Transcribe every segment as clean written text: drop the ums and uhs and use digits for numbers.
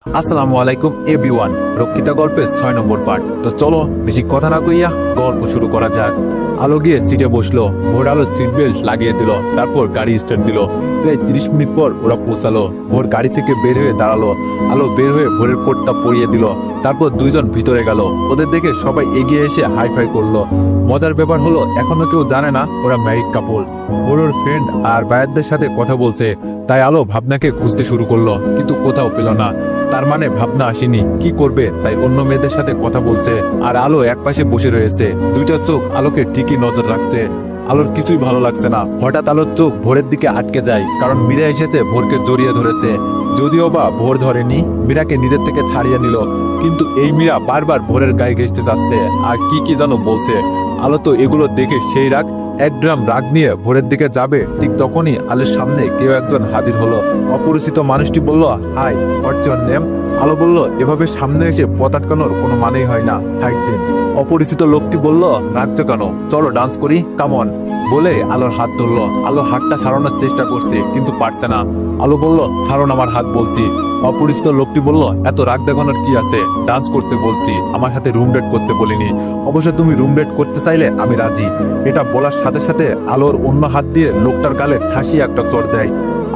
আসসালামু আলাইকুম এভরিওয়ান, রক্ষিতা গল্পের ৬ নম্বর পার্ট। তো চলো বেশি কথা না কইয়া গল্প শুরু করা যাক। আলো গিয়ে সিটে বসলো, ভোর আলো সিট বেল্ট লাগিয়ে দিল, তারপর গাড়ি স্টার্ট দিল। প্রায় ৩০ মিনিট পর ওরা পৌঁছালো। ভোর গাড়ি থেকে বের হয়ে দাঁড়ালো, আলো বের হয়ে ভোরের কোটটা পরিয়ে দিল, তারপর দুইজন ভিতরে গেল। ওদের দেখে সবাই এগিয়ে এসে হাই ফাই করলো। মজার ব্যাপার হলো এখনো কেউ জানে না ওরা ম্যারিড কাপল। ভোরের ফ্রেন্ড আর বায়াতদের সাথে কথা বলছে, তাই আলো ভাবনাকে খুঁজতে শুরু করলো, কিন্তু কোথাও পেল না। তার মানে ভাবনা আসেনি, কি করবে তাই অন্য মেয়েদের সাথে কথা বলছে। আর আলো একপাশে বসে রয়েছে, দুইটা চোখ আলোকে ঠিকই নজর রাখছে। আলোর কিছুই ভালো লাগছে না। হঠাৎ আলোর চোখ ভোরের দিকে আটকে যায়, কারণ মীরা এসেছে ভোরকে জড়িয়ে ধরেছে। যদিও বা ভোর ধরেনি, মীরাকে নিজের থেকে ছাড়িয়ে নিল, কিন্তু এই মীরা বারবার ভোরের গায়ে ঘেঁষতে চাচ্ছে আর কি কি যেন বলছে। আলো তো এগুলো দেখে সেই রাগ, এক ড্রাম রাগ নিয়ে ভোরের দিকে যাবে, ঠিক তখনই আলোর সামনে কেউ একজন হাজির হলো। অপরিচিত মানুষটি বলল, হাই, হোয়াটস ইওর নেম? আলো বলল, এভাবে সামনে এসে পথ আটকানোর কোনো মানেই হয় না, সাইড দিন। অপরিচিত লোকটি বলল, রাখছো কেন, চলো ডান্স করি, কামন। বলে আলোর হাত ধরলো। আলো হাতটা ছাড়ানোর চেষ্টা করছে, কিন্তু পারছে না। আলো বলল, ছাড়ুন আমার হাত বলছি। অপরিচিত লোকটি বলল, এত রাগ দেখানোর কি আছে, ডান্স করতে বলছি, আমার সাথে রুম ডেট করতে বলিনি। অবশ্য তুমি রুম ডেট করতে চাইলে আমি রাজি। এটা বলার সাথে সাথে আলোর অন্য হাত দিয়ে লোকটার গালে ঠাসি একটা চড় দেয়।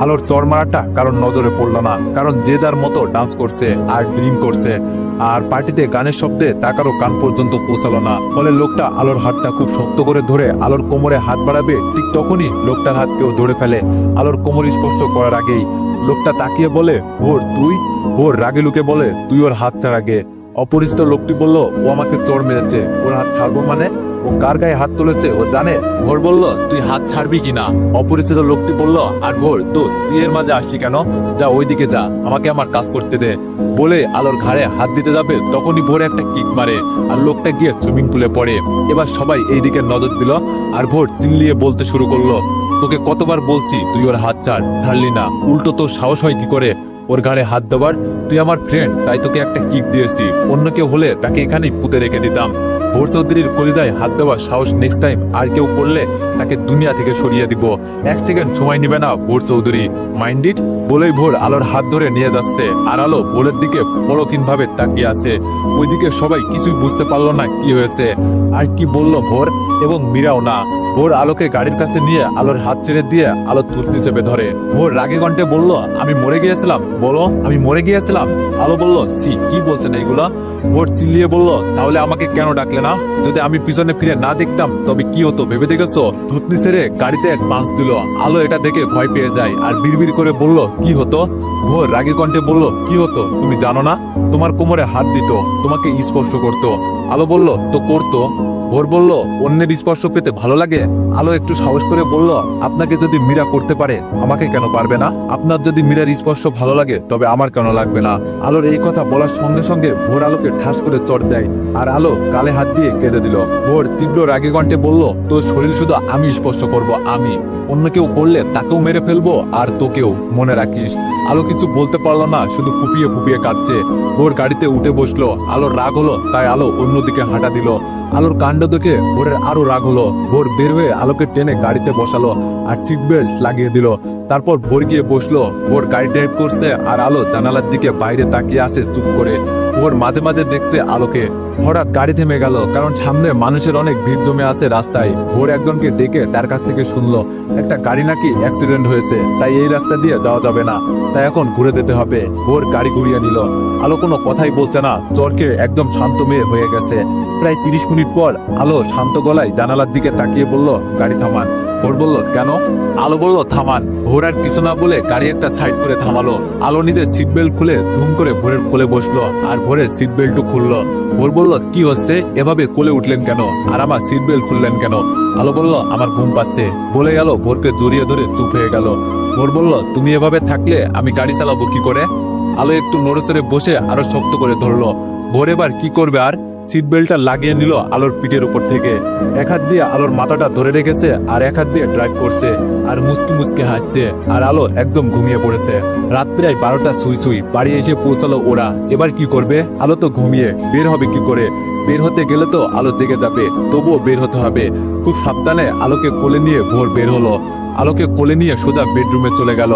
আলোর চড় মারাটা কারণ নজরে পড়লো না, কারণ যে যার মতো ডান্স করছে আর ড্রিঙ্ক করছে। আর পার্টিতে গানের শব্দে তাকারও কান পর্যন্ত পৌঁছালো না। ফলে লোকটা আলোর হাতটা খুব শক্ত করে ধরে আলোর কোমরে হাত বাড়াবে, ঠিক তখনই লোকটার হাত কেউ ধরে ফেলে। আলোর কোমর স্পর্শ করার আগেই লোকটা তাকিয়ে বলে, ভোর তুই? ভোর রাগে লুকে বলে, তুই ওর হাত ছাড় আগে। অপরিচিত লোকটি বলল, ও আমাকে চড় মেরেছে, ওর হাত ছাড়বো মানে? ও কার গায়ে হাত তুলেছে ও জানে? ভোর বলল, তুই হাত ছাড়বি কিনা? অপরিচিত লোকটি বলল, আর ভোর দোস্ত, তুই এর মাঝে আসছি কেন? যা ওইদিকে যা, আমাকে আমার কাজ করতে দে। বলে আলোর ঘাড়ে হাত দিতে যাবে, তখনই ভোর একটা কিক মারে আর লোকটা গিয়ে সুইমিং পুলে পড়ে। এবার সবাই এই দিকে নজর দিল, আর ভোর চিল্লিয়ে বলতে শুরু করলো, তোকে কতবার বলছি তুই ওর হাত ছাড়, ছাড়লি না, উল্টো তোর সাহস হয় কি করে ওর ঘাড়ে হাত দেবার? তুই আমার ফ্রেন্ড, তাই তোকে একটা কিক দিয়েছি, অন্য কেউ হলে তাকে এখানেই পুঁতে রেখে দিতাম। ভোর চৌধুরীর কলিজায় হাত দেওয়ার সাহস নেক্সট টাইম আর কেউ করলে তাকে দুনিয়া থেকে সরিয়ে দিব। এক সেকেন্ড সময় নিবে না ভোর চৌধুরী, মাইন্ড ইট। বলেই ভোর আলোর হাত ধরে নিয়ে যাচ্ছে, আর আলো ভোরের দিকে পলকহীন ভাবে তাকিয়ে আছে। ওইদিকে সবাই কিছুই বুঝতে পারলো না কি হয়েছে আর কি বললো ভোর, এবং মীরাও না। ভোর আলোকে গাড়ির কাছে নিয়ে আলোর হাত ছেড়ে দিয়ে আলো তুর্তি চেপে ধরে। ভোর রাগে কণ্ঠে বলল, আমি মরে গিয়েছিলাম? বলো, আমি মরে গিয়েছিলাম? আলো বলল, সি, কি বলছেন এইগুলা? ভোর চিল্লিয়ে বলল, তাহলে আমাকে কেন ডাকলে না? যদি আমি পিছনে ফিরে না দেখতাম তবে কি হতো ভেবে দেখেছো? থুতনি ছেড়ে গাড়িতে এক পাঁচ দিল। আলো এটা দেখে ভয় পেয়ে যায় আর বিড়বিড় করে বলল, কি হতো? ভোর রাগে কণ্ঠে বলল, কি হতো তুমি জানো না? তোমার কোমরে হাত দিত, তোমাকে স্পর্শ করতো। আলো বলল, তো করতো? ভোর বলল, অন্যের স্পর্শ পেতে ভালো লাগে? আলো একটু সাহস করে বলল, আপনাকে যদি মীরা করতে পারে আমাকে কেন পারবে না? আপনার যদি মীরার স্পর্শ ভালো লাগে তবে আমার কেন লাগবে না? আলোর এই কথা বলার সঙ্গে সঙ্গে ভোর আলোকে ঠাস করে চড় দেয়, আর আলো গালে হাত দিয়ে কেঁদে দিল। ভোর তীব্র রাগে কণ্ঠে বলল, তোর শরীর শুধু আমি স্পর্শ করব, আমি, অন্য কেউ করলে তাকেও মেরে ফেলবো, আর তোকেও, মনে রাখিস। আলো কিছু বলতে পারলো না, শুধু ফুপিয়ে ফুপিয়ে কাঁদছে। ভোর গাড়িতে উঠে বসলো। আলোর রাগ হলো তাই আলো অন্যদিকে হাঁটা দিল। আলোর কাণ্ড দেখে ভোরের আরো রাগ হলো। ভোর বের হয়ে আলোকে টেনে গাড়িতে বসালো আর সিট বেল্ট লাগিয়ে দিল। তারপর ভোর গিয়ে বসলো। ভোর গাড়ি ড্রাইভ করছে আর আলো জানালার দিকে বাইরে তাকিয়ে আছে চুপ করে। ভোর মাঝে মাঝে দেখছে আলোকে। হঠাৎ গাড়ি থেমে গেল, কারণ সামনে মানুষের অনেক ভিড় জমে আছে রাস্তায়। ভোর একজনকে ডেকে তার কাছ থেকে শুনলো একটা গাড়ি নাকি অ্যাক্সিডেন্ট হয়েছে, তাই এই রাস্তা দিয়ে যাওয়া যাবে না, তাই এখন ঘুরে যেতে হবে। ভোর গাড়ি ঘুরিয়ে নিল। আলো কোনো কথাই বলছে না, চরকে একদম শান্ত মেয়ে হয়ে গেছে। প্রায় 30 মিনিট পর আলো শান্ত গলায় জানালার দিকে তাকিয়ে বলল, গাড়ি থামান। ভোর বলল, কেন? আলো বলল, থামান। ভোর আর কিছু না বলে গাড়ি একটা সাইড করে থামালো। আলো নিজের সিট বেল্ট খুলে ধুম করে ভোরের কোলে বসলো আর ভোরের সিট বেল্টও খুললো। ভোর বলল, কি হচ্ছে, এভাবে কোলে উঠলেন কেন আর আমার সিট বেল্ট খুললেন কেন? আলো বলল, আমার ঘুম পাচ্ছে। বলে গেল, ভোরকে জড়িয়ে ধরে চুপ হয়ে গেল। ভোর বলল, তুমি এভাবে থাকলে আমি গাড়ি চালাবো কি করে? আলো একটু নড়েচড়ে বসে আরো শক্ত করে ধরলো। ভোর এবার কি করবে আর? সিট বেল্টটা লাগিয়ে নিল আলোর পিঠের উপর থেকে। এক হাত দিয়ে আলোর মাথাটা ধরে রেখেছে আর এক হাত দিয়ে ড্রাইভ করছে আর মুচকি মুচকি হাসছে। আর আলো একদম ঘুমিয়ে পড়েছে। রাত প্রায় 12টা ছুঁই ছুঁই। বাড়ি এসে পৌঁছালো ওরা। এবার কি করবে? আলো তো ঘুমিয়ে, বের হবে কি করে? বের হতে গেলে তো আলো জেগে যাবে, তবুও বের হতে হবে। খুব সাবধানে আলোকে কোলে নিয়ে ভোর বের হলো। আলোকে কোলে নিয়ে সোজা বেডরুমে চলে গেল।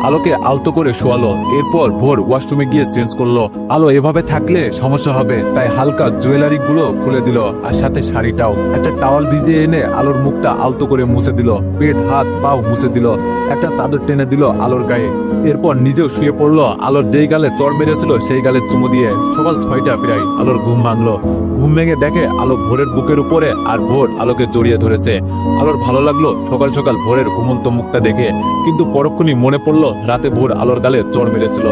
আলোকে আলতো করে শোয়ালো। এরপর ভোর ওয়াশরুমে গিয়ে চেঞ্জ করলো। আলো এভাবে থাকলে সমস্যা হবে, তাই হালকা জুয়েলারি গুলো খুলে দিল, আর সাথে শাড়িটাও। একটা টাওয়াল ভিজিয়ে এনে আলোর মুখটা আলতো করে মুছে দিল, পেট হাত পাও মুছে দিল, একটা চাদর টেনে দিল আলোর গায়ে। এরপর নিজেও শুয়ে পড়লো। আলোর যেই গালে চড় মেরেছিল সেই গালে চুমু দিয়ে। সকাল 6টা প্রায় আলোর ঘুম ভাঙলো। ঘুম ভেঙে দেখে আলো ভোরের বুকের উপরে, আর ভোর আলোকে জড়িয়ে ধরেছে। আলোর ভালো লাগলো সকাল সকাল ভোরের ঘুমন্ত মুখটা দেখে, কিন্তু পরক্ষণই মনে পড়লো রাতে ভোর আলোর গালে চড় মেরেছিল।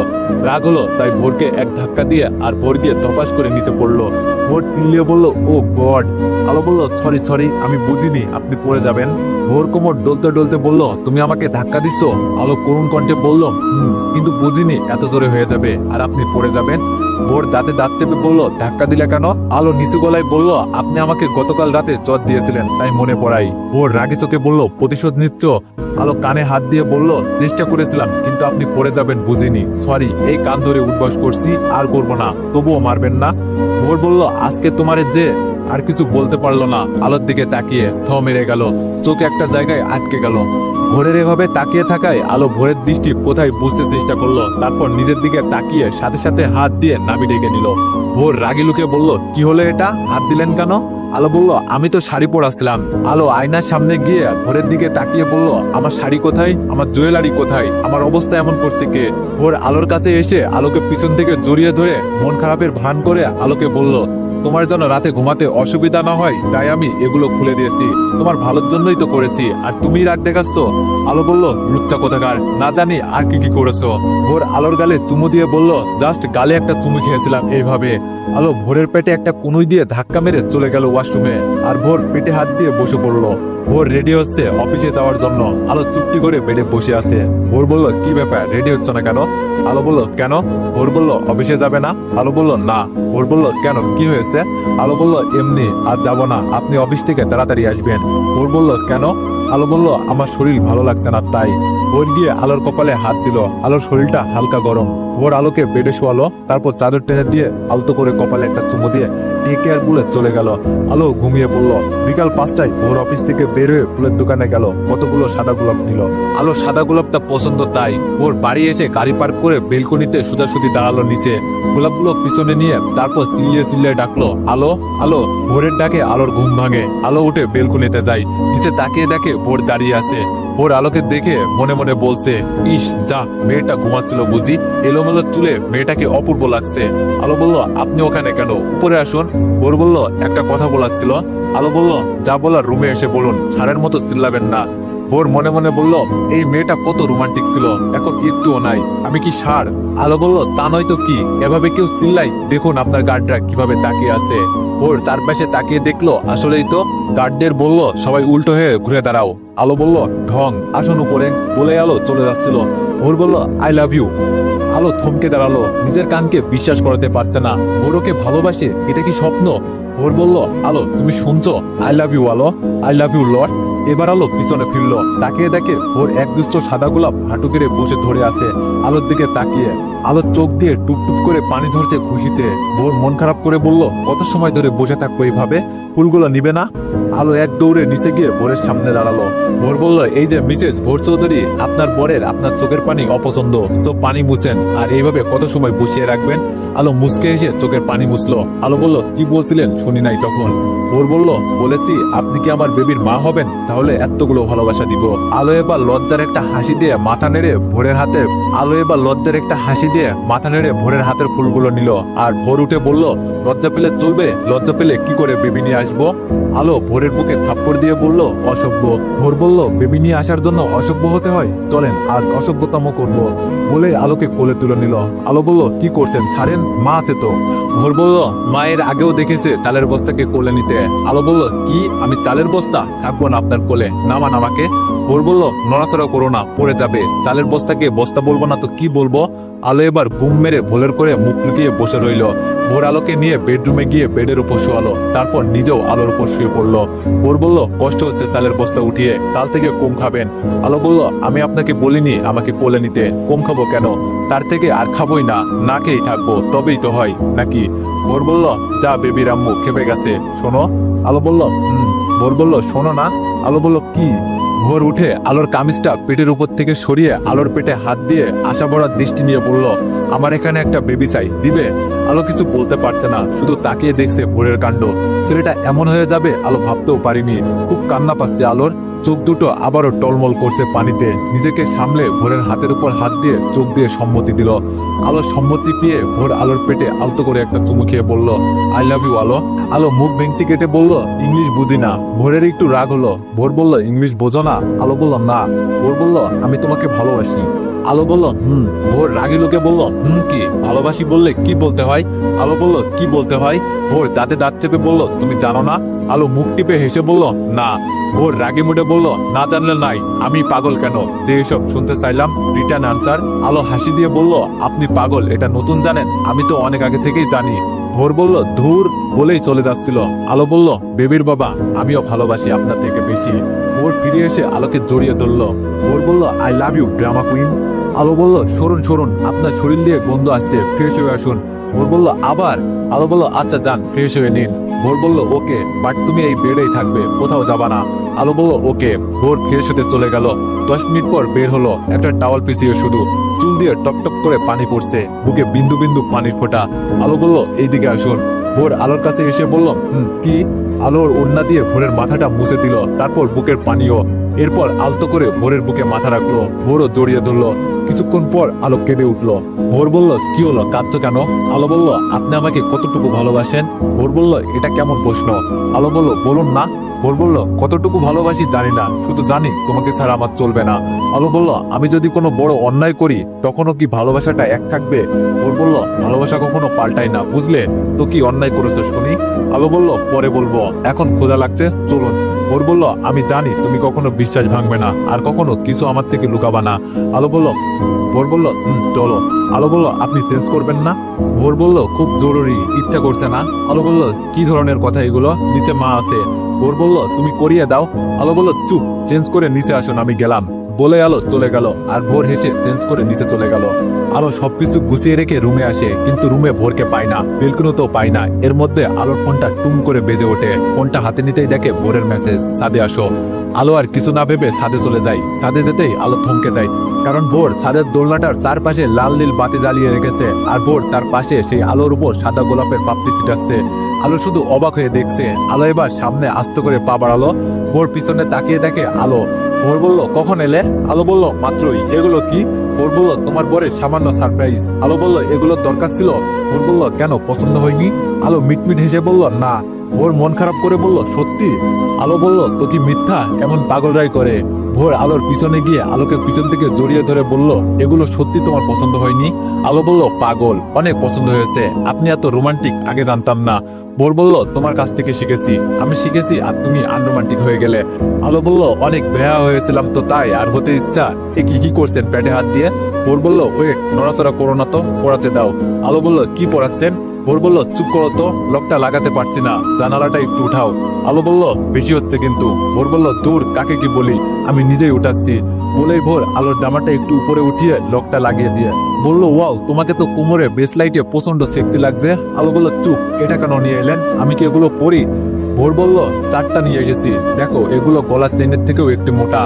রাগ হলো, তাই ভোরকে এক ধাক্কা দিয়ে আর ভোর গিয়ে ধপাস করে নিচে পড়লো। ভোর চিল্লিয়ে বলল, ও গড। আলো বলল, সরি আমি বুঝিনি আপনি পড়ে যাবেন। ভোর কোমর ডলতে ডলতে বলল, তুমি আমাকে ধাক্কা দিচ্ছ? আলো করুণ কণ্ঠে বলল, কিন্তু বুঝিনি এত জোরে হয়ে যাবে আর আপনি পড়ে যাবেন। ভোর দাঁতে দাঁত চেপে বলল, ধাক্কা দিলে কেন? আলো নিচু গলায় বলল, আপনি আমাকে গতকাল রাতে চট দিয়েছিলেন, তাই মনে পড়াই। ভোর রাগে চোখে বলল, প্রতিশোধ নিচ্ছ? আলো কানে হাত দিয়ে বলল, চেষ্টা করেছিলাম, কিন্তু আপনি পড়ে যাবেন বুঝিনি। সরি, এই কান ধরে উঠবাস করছি, আর করবো না। তবুও মারবেন না? ভোর বলল, আজকে তোমার যে আর কিছু বলতে পারলো না। আলোর দিকে তাকিয়ে থ মেরে গেল, চোখে একটা জায়গায় আটকে গেল। ভোরের এভাবে তাকিয়ে থাকায় আলো ভোরের দৃষ্টি কোথায় বুঝতে চেষ্টা করলো। তারপর নিজের দিকে তাকিয়ে সাথে সাথে হাত দিয়ে নাভি ঢেকে নিল। ভোর রাগি লুকে বলল, কি হলো এটা? হাত দিলেন কেন? আলো বলল, আমি তো শাড়ি পরাছিলাম। আলো আয়নার সামনে গিয়ে ভোরের দিকে তাকিয়ে বলল, আমার শাড়ি কোথায়? আমার জুয়েলারি কোথায়? আমার অবস্থা এমন করছে কে? ভোর আলোর কাছে এসে আলোকে পিছন থেকে জড়িয়ে ধরে মন খারাপের ভান করে আলোকে বলল, তোমার জন্য রাতে ঘুমাতে অসুবিধা না হয় তাই আমি এগুলো খুলে দিয়েছি। তোমার ভালোর জন্যই তো করেছি, আর তুমি রাগ দেখাচ্ছ? আলো বলল, লুচ্চা কোথাকার, না জানি আর কি করেছো। ভোর আলোর গালে চুমু দিয়ে বলল, জাস্ট গালে একটা চুমু খেয়েছিলাম এইভাবে। আলো ভোরের পেটে একটা কুনুই দিয়ে ধাক্কা মেরে চলে গেল ওয়াশরুমে, আর ভোর পেটে হাত দিয়ে বসে পড়লো। ভোর রেডি হচ্ছে অফিসে যাওয়ার জন্য। আলো চুপটি করে বেডে বসে আছে। ভোর বলল, কি ব্যাপার, রেডি হচ্ছে না কেন? আলো বলল, কেন? ভোর বলল, অফিসে যাবে না? আলো বলল, না। ভোর বলল, কেন, কি হয়েছে? আলো বলল, এমনি, আজ যাব না, আপনি অফিস থেকে তাড়াতাড়ি আসবেন। ভোর বলল, কেন? আলো বলল, আমার শরীর ভালো লাগছে না তাই। ভোর গিয়ে আলোর কপালে হাত দিল। আলোর শরীরটা হালকা গরম। ভোর আলোকে বেডে শোয়ালো, তারপর চাদর টেনে দিয়ে আলতো করে কপালে একটা চুমু দিয়ে টেক কেয়ার বলে চলে গেল। আলো ঘুমিয়ে পড়লো। বিকাল 5টায় ভোর অফিস থেকে বের হয়ে ফুলের দোকানে গেল, কতগুলো সাদা গোলাপ নিল। আলো সাদা গোলাপটা পছন্দ, তাই ভোর বাড়ি এসে গাড়ি পার্ক করে বেলকনিতে সোজাসুজি দাঁড়ালো নিচে। গোলাপগুলো পিছনে নিয়ে তারপর চিল্লিয়ে ডাকলো, আলো আলো। ভোরের ডাকে আলোর ঘুম ভাঙে। আলো উঠে বেলকনিতে যায়। নিচে তাকিয়ে দেখে ভোর দাঁড়িয়ে আছে। ভোর আলোকে দেখে মনে মনে বলছে, ইস যা, মেয়েটা ঘুমাচ্ছিল বুঝি, এলোমেলো চুলে মেয়েটাকে অপূর্ব লাগছে। আলো বলল, আপনি ওখানে কেন, উপরে আসুন। ভোর বলল, একটা কথা বলার ছিল। আলো বলল, যা বলার রুমে এসে বলুন, ছাড়ের মতো চিল্লাবেন না। ভোর মনে মনে বলল, এই মেয়েটা কত রোমান্টিক ছিল, এখন একটুও নাই, আমি কি সার? আলো বলল, তা নয় তো কি, এভাবে কেউ চিল্লাই? দেখুন আপনার গার্ডরা কিভাবে তাকিয়ে আছে। ভোর তার পাশে তাকিয়ে দেখলো, আসলেই তো। গার্ডদের বলল, সবাই উল্টো হয়ে ঘুরে দাঁড়াও। আলো বলল, ঢং, আসুন উপরে, বলে আলো চলে যাচ্ছিল। ভোর বলল, আই লাভ ইউ। আলো থমকে দাঁড়ালো, নিজের কানকে বিশ্বাস করাতে পারছে না। ভোর ওকে ভালোবাসে, এটা কি স্বপ্ন? ভোর বলল, আলো তুমি শুনছো? আই লাভ ইউ আলো, আই লাভ ইউ লর্ড। এবার আলো পিছনে ফিরলো, তাকিয়ে দেখে ভোর একগুচ্ছ সাদা গোলাপ হাঁটু গেড়ে বসে ধরে আছে আলোর দিকে তাকিয়ে। আলোর চোখ দিয়ে টুপটুপ করে পানি ঝরছে খুশিতে। ভোর মন খারাপ করে বলল, কত সময় ধরে বসে থাকবো এইভাবে, ফুলগুলো নিবে না? আলো এক দৌড়ে নিচে গিয়ে ভোরের সামনে দাঁড়ালো। ভোর বলল, এই যে মিসেস ভোর চৌধুরী, আপনার বরের আপনার চোখের পানি অপছন্দ, তো পানি মুছেন, আর এইভাবে কত সময় বসিয়ে রাখবেন? আলো মুচকে এসে চোখের পানি মুছলো। আলো বলল, কি বলছিলেন শুনি নাই তখন। ভোর বলল, বলেছি আপনি কি আমার বেবির মা হবেন, তাহলে এতগুলো ভালোবাসা দিব। আলো এবার লজ্জার একটা হাসি দিয়ে মাথা নেড়ে ভোরের হাতের ফুলগুলো নিল। আর ভোর উঠে বলল, লজ্জা পেলে চলবে? লজ্জা পেলে কি করে বেবি নিয়ে আসবো? আলো ভোরের বুকে থাপ্পড় দিয়ে বলল, অসভ্য। ভোর বলল, বেবি নিয়ে আসার জন্য অসভ্য হতে হয়? চলেন আজ অসভ্যতম করব। বলে আলোকে কোলে তুলে নিল। আলো বলল, কি করছেন, ছাড়েন, মা আছে তো। ভোর বলল, মায়ের আগেও দেখেছে চালের বস্তাকে কোলে নিতে। আলো বলল, কি, আমি চালের বস্তা? থাকবো না আপনার কোলে, নামান আমাকে। ভোর বলল, নড়াচড়া করো না, পড়ে যাবে। চালের বস্তাকে বস্তা বলবো না তো কি বলবো? আলো এবার ঘুম মেরে ভোলের করে মুখ লুকিয়ে বসে রইল। ভোর আলোকে নিয়ে বেডরুমে গিয়ে বেডের উপর শোয়ালো, তারপর নিজেও আলোর উপর শুয়ে পড়লো। ভোর বলল, কষ্ট হচ্ছে চালের বস্তা উঠিয়ে, কাল থেকে কম খাবেন। আলো বলল, আমি আপনাকে বলিনি আমাকে কোলে নিতে, কম খাবো কেন? তার থেকে আর খাবোই না, না খেয়েই থাকবো, তবেই তো হয় নাকি? ভোর বলল, যা বেবির আম্মু খেপে গেছে, শোনো। আলো বলল, ভোর বলল, শোনো না। আলো বলল, কি? ভোর উঠে আলোর কামিজটা পেটের উপর থেকে সরিয়ে আলোর পেটে হাত দিয়ে আশা ভরা দৃষ্টি নিয়ে বলল, আমার এখানে একটা বেবি চাই, দিবে? আলো কিছু বলতে পারছে না, শুধু তাকিয়ে দেখছে ভোরের কাণ্ড। ছেলেটা এমন হয়ে যাবে আলো ভাবতেও পারিনি। খুব কান্না পাচ্ছে আলোর, চোখ দুটো আবারও টলমল করছে পানিতে। নিজেকে সামলে ভোরের হাতের উপর হাত দিয়ে চোখ দিয়ে সম্মতি দিল। আলো সম্মতি পেয়ে ভোর আলোর পেটে আলতো করে একটা চুমু খেয়ে বলল, আই লাভ ইউ আলো। আলো মুখ ভেঙচি কেটে বলল, ইংলিশ বুঝি না। ভোরের একটু রাগ হলো। ভোর বলল, ইংলিশ বোঝো না? আলো বলল, না। ভোর বলল, আমি তোমাকে ভালোবাসি। আলো বলল, ভোর রাগী লোকে বলল, কি ভালোবাসি বললে কি বলতে হয়? আলো বলল, কি বলতে হয়? ভোর দাঁতে দাঁত চেপে বলল, তুমি জানো না? আলো মুখ টিপে হেসে বলল, না। ভোর রাগী মুডে বলল, না জানলে নাই, আমি পাগল কেন যে এসব শুনতে চাইলাম? Return answer. আলো হাসি দিয়ে বলল, আপনি পাগল এটা নতুন জানেন? আমি তো অনেক আগে থেকেই জানি। ভোর বলল, ধুর বলেই চলে যাচ্ছিল। আলো বলল, বেবির বাবা, আমিও ভালোবাসি আপনার থেকে বেশি। ভোর ফিরে এসে আলোকে জড়িয়ে ধরল। ভোর বলল, I love you drama queen. Alo বলল, সরুন সরুন, আপনার শরীর দিয়ে গন্ধ আসছে, ফ্রেশ হয়ে আসুন। ভোর বলল, আবার? আলো বলল, আচ্ছা যান, ফ্রেশ হয়ে নিন। ভোর বলল, ওকে, বাট তুমি এই বেডেই থাকবে, কোথাও যাবা না। আলো বলল, ওকে। ভোর ফ্রেশ হতে চলে গেল। 10 মিনিট পর বের হলো, একটা টাওয়াল পিছিয়ে শুধু, চুল দিয়ে টপ টপ করে পানি পড়ছে, বুকে বিন্দু বিন্দু পানির ফোঁটা। আলো বলল, এইদিকে আসুন। ভোর আলোর কাছে এসে বলল, কি? আলোর ওড়না দিয়ে ভোরের মাথাটা মুছে দিল, তারপর বুকের পানিও। এরপর আলতো করে ভোরের বুকে মাথা রাখলো। ভোরও জড়িয়ে ধরলো। কিছুক্ষণ পর আলো কেঁদে উঠলো। ভোর বলল, কি হলো, কাঁদছো কেন? আলো বলল, আপনি আমাকে কতটুকু ভালোবাসেন? ভোর বলল, এটা কেমন প্রশ্ন? আলো বলল, বলুন না। ভোর বলল, কতটুকু ভালোবাসি জানি না, শুধু জানি তোমাকে ছাড়া আমার চলবে না। আলো বলল, আমি যদি কোনো বড় অন্যায় করি তখনও কি ভালোবাসাটা এক থাকবে? ভোর বলল, ভালোবাসা কখনো পাল্টায় না, বুঝলে তো? কি অন্যায় করেছো শুনি? আলো বলল, পরে বলবো, এখন ক্ষুধা লাগছে, চলুন। ভোর বলল, আমি জানি তুমি কখনো বিশ্বাস ভাঙবে না, আর কখনো কিছু আমার থেকে লুকাবা না। আলো বলল, ভোর বলল, চলো। আলো বলল, আপনি চেঞ্জ করবেন না? ভোর বলল, খুব জরুরি, ইচ্ছা করছে না। আলো বলল, কি ধরনের কথা এগুলো? নিচে মা আছে। ভোর বলল, তুমি করিয়ে দাও। আলো বলল, চুপ, চেঞ্জ করে নিচে আসুন, আমি গেলাম। বলে আলো চলে গেল, আর ভোর হেসে চেঞ্জ করে নিচে চলে গেল। আলো সবকিছু গুছিয়ে রেখে রুমে আসে, কিন্তু রুমে ভোরকে পায় না, বেলকুনিতেও পায় না। এর মধ্যে আলোর ফোনটা টুম করে বেজে ওঠে। ফোনটা হাতে নিতেই দেখে ভোরের মেসেজ, ছাদে আসো। আলো আর কিছু না ভেবে ছাদে চলে যায়। ছাদে যেতেই আলো থমকে যায়, কারণ ভোর ছাদের দোলনাটার চারপাশে লাল নীল বাতি জ্বালিয়ে রেখেছে, আর ভোর তার পাশে সেই আলোর উপর সাদা গোলাপের পাপড়ি ছিটাচ্ছে। আলো শুধু অবাক হয়ে দেখছে। আলো এবার সামনে আস্তে করে পা বাড়ালো। ভোর পিছনে তাকিয়ে দেখে আলো। ভোর বলল, কখন এলে? আলো বলল, মাত্রই। এগুলো কি? ভোর বলল, তোমার বরের সামান্য সারপ্রাইজ। আলো বলল, এগুলোর দরকার ছিল? ভোর বলল, কেন, পছন্দ হয়নি? আলো মিটমিট হেসে বলল, না। ভোর মন খারাপ করে বলল, সত্যি? আলো বলল, তো কি মিথ্যা? এমন পাগলরাই করে। ভোর আলোর পিছনে গিয়ে আলোকে পিছন থেকে জড়িয়ে ধরে বলল, এগুলো সত্যি তোমার পছন্দ হয়নি? আলো বলল, পাগল, অনেক পছন্দ হয়েছে। আপনি এত রোমান্টিক আগে জানতাম না। ভোর বলল, তোমার কাছ থেকে শিখেছি। আমি শিখেছি আর তুমি আনরোমান্টিক হয়ে গেলে। আলো বলল, অনেক বেহা হয়েছিলাম তো তাই, আর হতে ইচ্ছা। এ কি করছেন পেটে হাত দিয়ে? ভোর বলল, ওয়েট, নড়াচড়া করো না তো, পড়াতে দাও। আলো বলল, কি পড়াচ্ছেন? ভোর বলল, চুপ করো তো, লকটা লাগাতে পারছি না, জানালাটা একটু উঠাও। আলো বলল, বেশি হচ্ছে কিন্তু। ভোর বলল, দূর, কাকে কি বলি, আমি নিজেই উঠাচ্ছি। বলেই ভোর আলোর জামাটা একটু উপরে উঠিয়ে লকটা লাগিয়ে দিয়ে বলল, ওয়াও, তোমাকে তো কোমরে বেসলাইটে প্রচন্ড সেক্সি লাগছে। আলো বলল, চুপ, এটা কেন নিয়ে এলেন? আমি কি এগুলো পরি? ভোর বলল, 4টা নিয়ে এসেছি, দেখো, এগুলো গলার চেনের থেকেও একটু মোটা,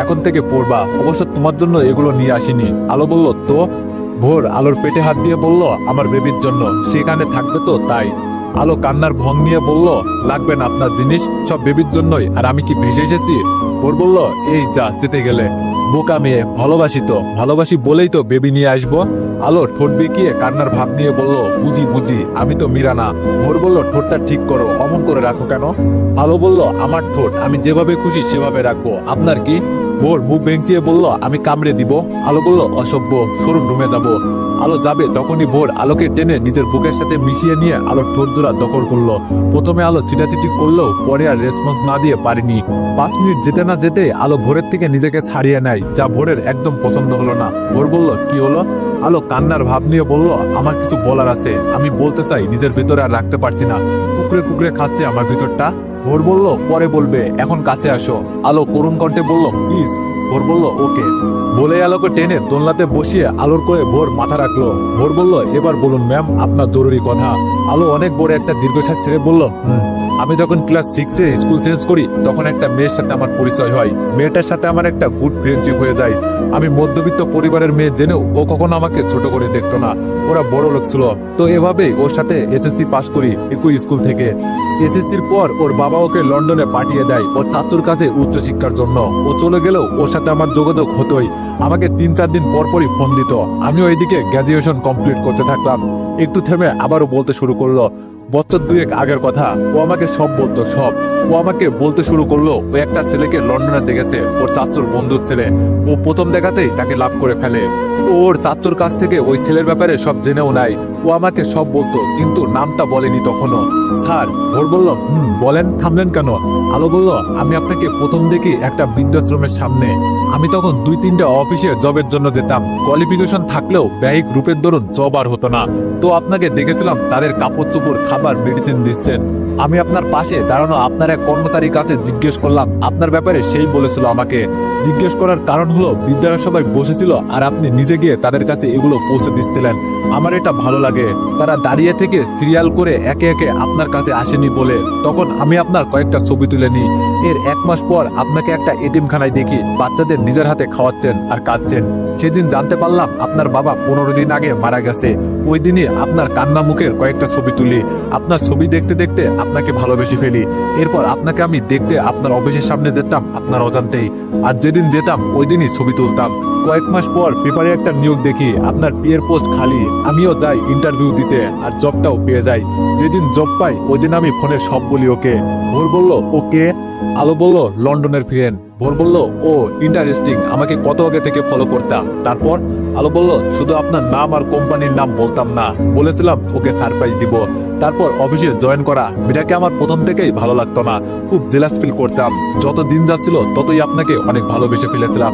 এখন থেকে পরবা। অবশ্য তোমার জন্য এগুলো নিয়ে আসিনি। আলো বলল, তো? ভোর আলোর পেটে হাত দিয়ে বলল, আমার বেবির জন্য, সেখানে থাকবে তো তাই। আলো কান্নার ভং নিয়ে বলল, লাগবে না আপনার জিনিস, সব বেবির জন্যই, আর আমি কি ভেসে এসেছি? ভোর বলল, এই যা, যেতে গেলে। বোকা মেয়ে, ভালোবাসি তো, ভালোবাসি বলেই তো বেবি নিয়ে আসবো। আলো ঠোঁট বেঁকিয়ে কান্নার ভাব নিয়ে বলল, বুঝি বুঝি, আমি তো মীরা না। ভোর বলল, ঠোঁটটা ঠিক করো, অমন করে রাখো কেন? আলো বলল, আমার ঠোঁট আমি যেভাবে খুশি সেভাবে রাখবো, আপনার কি? ভোর মুখ ভেঙচিয়ে বলল, আমি কামড়ে দিব। আলো বলল, অসভ্য, সরুন, রুমে যাব। আলো যাবে তখনই ভোর আলোকে টেনে নিজের বুকের সাথে মিশিয়ে নিয়ে আলোর ঠোঁট দুরা দখল করলো। প্রথমে আলো ছিটাছিটি করলেও পরে আর রেসপন্স না দিয়ে পারিনি। 5 মিনিট যেতে না যেতে আলো ভোরের থেকে নিজেকে ছাড়িয়ে নেয়, যা ভোরের একদম পছন্দ হলো না। ভোর বলল, কি হলো? আলো কান্নার ভাব নিয়ে বলল, আমার কিছু বলার আছে, আমি বলতে চাই, নিজের ভিতরে আর রাখতে পারছি না, কুকরে কুকরে খাচ্ছে আমার ভিতরটা। ভোর বলল, পরে বলবে, এখন কাছে আসো। আলো করুণ কণ্ঠে বলল, প্লিজ। ভোর বলল, ওকে। বলে আলোকে টেনে দোলনাতে বসিয়ে আলোর করে ভোর মাথা রাখলো। ভোর বলল, এবার বলুন ম্যাম, আপনার জরুরি কথা। আলো অনেক বড় একটা দীর্ঘশ্বাস ছেড়ে বলল, আমি যখন ক্লাস 6-এ স্কুল চেঞ্জ করি তখন একটা মেয়ের সাথে আমার পরিচয় হয়। মেয়েটার সাথে আমার একটা গুড ফ্রেন্ডশিপ হয়ে যায়। আমি মধ্যবিত্ত পরিবারের মেয়ে জেনেও ও কখনো আমাকে ছোট করে দেখতো না। ওরা বড় লোক ছিল, তো এভাবেই ওর সাথে এসএসসি পাস করি একই স্কুল থেকে। এসএসসির পর ওর বাবা ওকে লন্ডনে পাঠিয়ে দেয় ওর চাচুর কাছে উচ্চশিক্ষার জন্য। ও চলে গেলেও ওর সাথে আমার যোগাযোগ হতোই। আমাকে 3-4 দিন পর পরই ফোন দিত। আমিও এইদিকে গ্র্যাজুয়েশন কমপ্লিট করতে থাকলাম। একটু থেমে আবারও বলতে শুরু করলো। বছর 2-1 আগের কথা। ও আমাকে সব বলতো, সব। ও আমাকে বলতে শুরু করলো ও একটা ছেলেকে লন্ডনে দেখেছে, ওর চাচুর বন্ধুর ছেলে। ও প্রথম দেখাতেই তাকে লাভ করে ফেলে। ওর চাচুর কাছ থেকে ওই ছেলের ব্যাপারে সব জেনেও নাই। ও আমাকে সব বলতো, কিন্তু নামটা বলেনি তখনও। স্যার, ভোর বলল, বলেন, থামলেন কেন? আলো বলল, আমি আপনাকে প্রথম দেখি একটা বৃদ্ধাশ্রমের সামনে। আমি তখন 2-3টা অফিসে জবের জন্য যেতাম। কোয়ালিফিকেশন থাকলেও ব্যয়িক রূপের দরুন জব আর হতো না। তো আপনাকে দেখেছিলাম তাদের কাপড় চোপড়, খাবার, মেডিসিন দিচ্ছেন। আমি আপনার পাশে দাঁড়ানো আপনার এক কর্মচারীর কাছে জিজ্ঞেস করলাম আপনার ব্যাপারে। সেই বলেছিল আমাকে। জিজ্ঞেস করার কারণ হলো বৃদ্ধারা সবাই বসেছিল আর আপনি নিজে গিয়ে তাদের কাছে এগুলো পৌঁছে দিচ্ছিলেন। আমার এটা ভালো লাগে। তারা দাঁড়িয়ে থেকে সিরিয়াল করে একে একে আপনার কাছে আসেনি বলে। তখন আমি আপনার কয়েকটা ছবি তুলে নিই। এর 1 মাস পর আপনাকে একটা এতিমখানায় দেখি, বাচ্চাদের নিজের হাতে খাওয়াচ্ছেন আর কাঁদছেন। সেদিন জানতে পারলাম আপনার বাবা 15 দিন আগে মারা গেছে। ওই দিনই আপনার কান্না মুখের কয়েকটা ছবি তুলি। আপনার ছবি দেখতে দেখতে আপনাকে ভালোবেসে ফেলি। এরপর আপনাকে আমি দেখতে আপনার অফিসের সামনে যেতাম আপনার অজান্তেই। আর যেদিন যেতাম ওই দিনই ছবি তুলতাম। কয়েক মাস পর পেপারে একটা নিয়োগ দেখি, আপনার পিএর পোস্ট খালি। আমিও যাই ইন্টারভিউ দিতে আর জবটাও পেয়ে যাই। যেদিন জব পাই ওই দিন আমি ফোনে সব বলি ওকে। ভোর বলল, ওকে? আলো বলল, লন্ডনের ফ্রেন্ড। ভোর বলল, ও ইন্টারেস্টিং, আমাকে কত আগে থেকে ফলো করতাম। তারপর আলো বলল, শুধু আপনার নাম আর কোম্পানির নাম বলতাম না, বলেছিলাম ওকে সারপ্রাইজ দিব। তারপর অফিসে জয়েন করা মেয়েটাকে আমার প্রথম থেকেই ভালো লাগতো না, খুব জেলাস ফিল করতাম। যত দিন যাচ্ছিল ততই আপনাকে অনেক ভালোবেসে ফেলেছিলাম।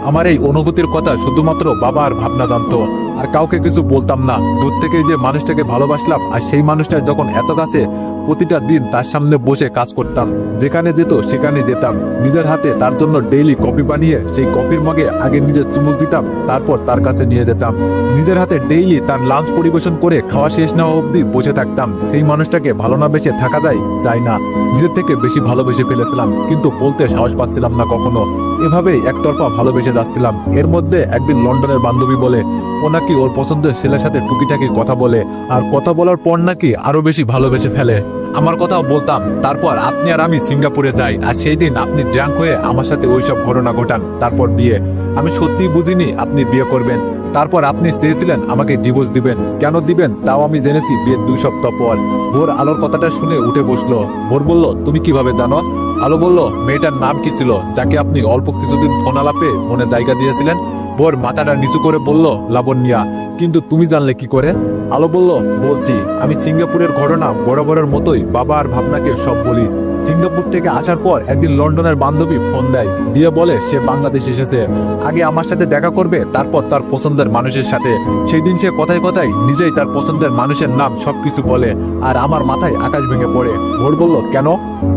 আমার এই অনুভূতির কথা শুধুমাত্র বাবা আর ভাবনা জানতো, আর কাউকে কিছু বলতাম না। দূর থেকে যে মানুষটাকে ভালোবাসলাম আর সেই মানুষটা যখন এত কাছে, প্রতিটা দিন তার সামনে বসে কাজ করতাম। যেখানে যেত সেখানে যেতাম। নিজের হাতে তার জন্য ডেইলি কফি বানিয়ে সেই কফির মগে আগে নিজে চুমুক দিতাম, তারপর তার কাছে নিয়ে যেতাম। নিজের হাতে ডেইলি তার লাঞ্চ পরিবেশন করে খাওয়া শেষ না অবধি বসে থাকতাম। সেই মানুষটাকে ভালো না বেশে থাকা যায় না। নিজের থেকে বেশি ভালোবেসে ফেলেছিলাম, কিন্তু বলতে সাহস পাচ্ছিলাম না কখনো। এভাবেই একতরফা ভালোবেসে যাচ্ছিলাম। এর মধ্যে একদিন লন্ডনের বান্ধবী বলে ও নাকি ওর পছন্দের ছেলের সাথে টুকিটাকি কথা বলে, আর কথা বলার পর নাকি আরো বেশি ভালোবেসে ফেলে। আমার কথাও বলতাম। তারপর আপনি আর আমি সিঙ্গাপুরে যাই, আর সেই দিন আপনি ড্রাঙ্ক হয়ে আমার সাথে ওইসব ঘটনা ঘটান। তারপর বিয়ে। আমি সত্যিই বুঝিনি আপনি বিয়ে করবেন। তারপর আপনি চেয়েছিলেন আমাকে ডিভোর্স দিবেন। কেন দিবেন তাও আমি জেনেছি বিয়ের 2 সপ্তাহ পর। ভোর আলোর কথাটা শুনে উঠে বসলো। ভোর বলল, তুমি কিভাবে জানো? আলো বলল, মেয়েটার নাম কি ছিল যাকে আপনি অল্প কিছুদিন ফোন আলাপে মনে জায়গা দিয়েছিলেন? ভোর মাথাটা নিচু করে বলল, লাবণ্যা। কিন্তু তুমি জানলে কি করে? আলো বলল, বলছি। আমি সিঙ্গাপুরের ঘটনা বরাবরের মতোই বাবা আর ভাবনাকে সব বলি। সিঙ্গাপুর থেকে আসার পর একদিন লন্ডনের বান্ধবী ফোন দেয়, দিয়ে বলে সে বাংলাদেশ এসেছে। আগে আমার সাথে দেখা করবে, তারপর তার পছন্দের মানুষের সাথে। সেই দিন সে কথায় কথায় নিজেই তার পছন্দের মানুষের নাম সবকিছু বলে, আর আমার মাথায় আকাশ ভেঙে পড়ে। ভোর বলল, কেন?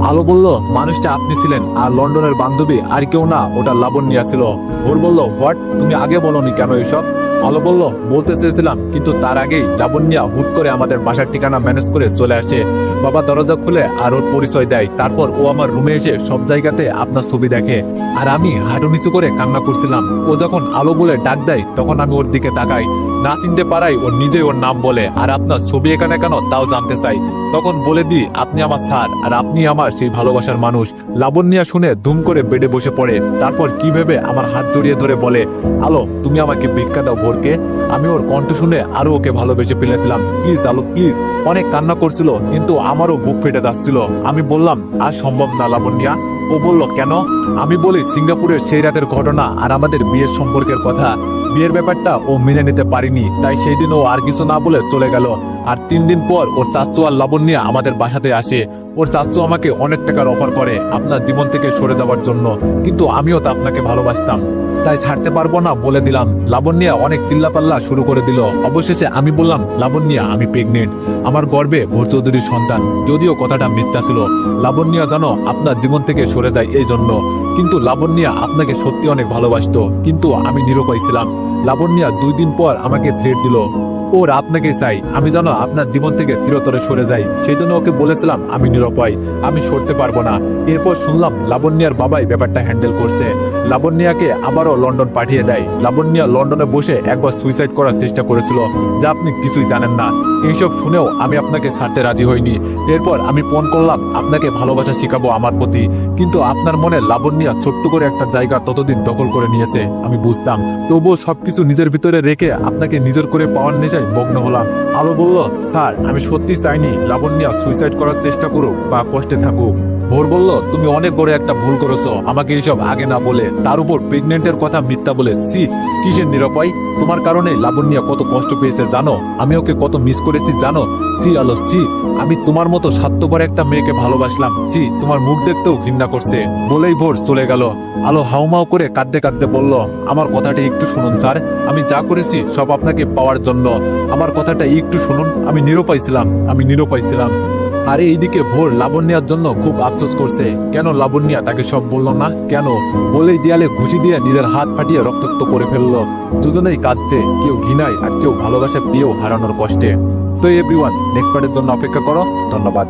আলো বলল, মানুষটা আপনি ছিলেন, আর লন্ডনের বান্ধবী আর কেউ না, ওটা লাবণ্যা ছিল। ভোর বলল, হোয়াট? তুমি আগে বলনি কেন এসব? আলো বলল, বলতে চেয়েছিলাম, কিন্তু তার আগেই লাবণ্যা হুট করে আমাদের বাসার ঠিকানা ম্যানেজ করে চলে আসে। বাবা দরজা খুলে আর ওর পরিচয় দেয়। তারপর ও আমার রুমে এসে সব জায়গাতে আপনার ছবি দেখে, আর আমি হাঁটু নিচু করে কান্না করছিলাম। ও যখন আলো বলে ডাক দেয় তখন আমি ওর দিকে তাকাই। না চিনতে পারাই ও নিজেই ওর নাম বলে, আর আপনার ছবি এখানে কেন তাও জানতে চাই। তখন বলে দিই আপনি আমার স্যার, আর আপনি আমার সেই ভালোবাসার মানুষ। লাবণ্যা শুনে ধুম করে বেডে বসে পড়ে। তারপর কি ভেবে আমার হাত জড়িয়ে ধরে বলে, আলো তুমি আমাকে ভিক্ষা দাও ভোরকে। আমি ওর কণ্ঠ শুনে আরো ওকে ভালোবেসে ফেলেছিলাম। প্লিজ আলো, প্লিজ। অনেক কান্না করছিল, কিন্তু আমারও বুক ফেটে যাচ্ছিল। আমি বললাম, আর সম্ভব না লাবণ্যা। ও বলল, কেন? আমি বলি, সিঙ্গাপুরের সেই রাতের ঘটনা আর আমাদের বিয়ের সম্পর্কের কথা। বিয়ের ব্যাপারটা ও মেনে নিতে পারিনি, তাই সেই দিন ও আর কিছু না বলে চলে গেল। আর 3 দিন পর ওর চাচু আর লাবণ্যা আমাদের বাসাতে আসে। ওর চাচু আমাকে অনেক টাকার অফার করে আপনার জীবন থেকে সরে যাওয়ার জন্য, কিন্তু আমিও তো আপনাকে ভালোবাসতাম, তাই ছাড়তে পারবো না বলে দিলাম। লাবণ্যা অনেক চিল্লাপাল্লা শুরু করে দিল। অবশেষে আমি বললাম, লাবণ্যা আমি প্রেগনেন্ট, আমার গর্ভে ভোর চৌধুরীর সন্তান। যদিও কথাটা মিথ্যা ছিল। লাবণ্যা জানো আপনার জীবন থেকে সরে যায় এই জন্য, কিন্তু লাবণ্যা আপনাকে সত্যি অনেক ভালোবাসতো, কিন্তু আমি নিরুপায় ছিলাম। লাবণ্যা 2 দিন পর আমাকে থ্রেট দিল। ওর আপনাকে চাই, আমি যেন আপনার জীবন থেকে চিরতরে সরে যাই। সেই জন্য ওকে বলেছিলাম আমি নিরুপায়, আমি সরতে পারবো না। এরপর শুনলাম লাবণ্যার বাবাই ব্যাপারটা হ্যান্ডেল করছে। লাবণ্যাকে আবারও লন্ডন পাঠিয়ে দেয়। লাবণ্যা লন্ডনে বসে একবার সুইসাইড করার চেষ্টা করেছিল, যা আপনি কিছুই জানেন না। এইসব শুনেও আমি আপনাকে ছাড়তে রাজি হইনি। এরপর আমি ফোন করলাম আপনাকে ভালোবাসা শিখাবো আমার প্রতি, কিন্তু আপনার মনে লাবণ্যা ছোট্ট করে একটা জায়গা ততদিন দখল করে নিয়েছে আমি বুঝতাম। তবুও সবকিছু নিজের ভিতরে রেখে আপনাকে নিজের করে পাওয়ার নেশায় মগ্ন হলাম। আলো বলল, স্যার আমি সত্যি চাইনি লাবণ্যা সুইসাইড করার চেষ্টা করুক বা কষ্টে থাকুক। ভোর বলল, তুমি অনেক বড় একটা ভুল করেছো আমাকে এইসব আগে না বলে, তার উপর প্রেগনেন্টের কথা মিথ্যা বলে। সি, কিসের নিরুপায়? তোমার কারণে লাবণ্যা কত কষ্ট পেয়েছে জানো, আমি ওকে কত মিস করেছি জানো। সি আলো সি, আমি তোমার মতো স্বার্থপর একটা মেয়েকে ভালোবাসলাম। সি, তোমার মুখ দেখতেও ঘৃণা করছে। বলেই ভোর চলে গেল। আলো হাউমাউ করে কাঁদতে কাঁদতে বলল, আমার কথাটা একটু শুনুন স্যার, আমি যা করেছি সব আপনাকে পাওয়ার জন্য। আমার কথাটা একটু শুনুন, আমি নিরুপায় ছিলাম, আমি নিরুপায় ছিলাম। আর এইদিকে ভোর লাবণ্যার জন্য খুব আফসোস করছে। কেন লাবণ্যা তাকে সব বলল না, কেন? বলেই দেয়ালে ঘুষি দিয়ে নিজের হাত ফাটিয়ে রক্তাক্ত করে ফেললো। দুজনেই কাঁদছে, কেউ ঘৃণায় আর কেউ ভালোবাসা পেয়েও হারানোর কষ্টে। তো এভরিওয়ান, নেক্সট পার্টের জন্য অপেক্ষা করো। ধন্যবাদ।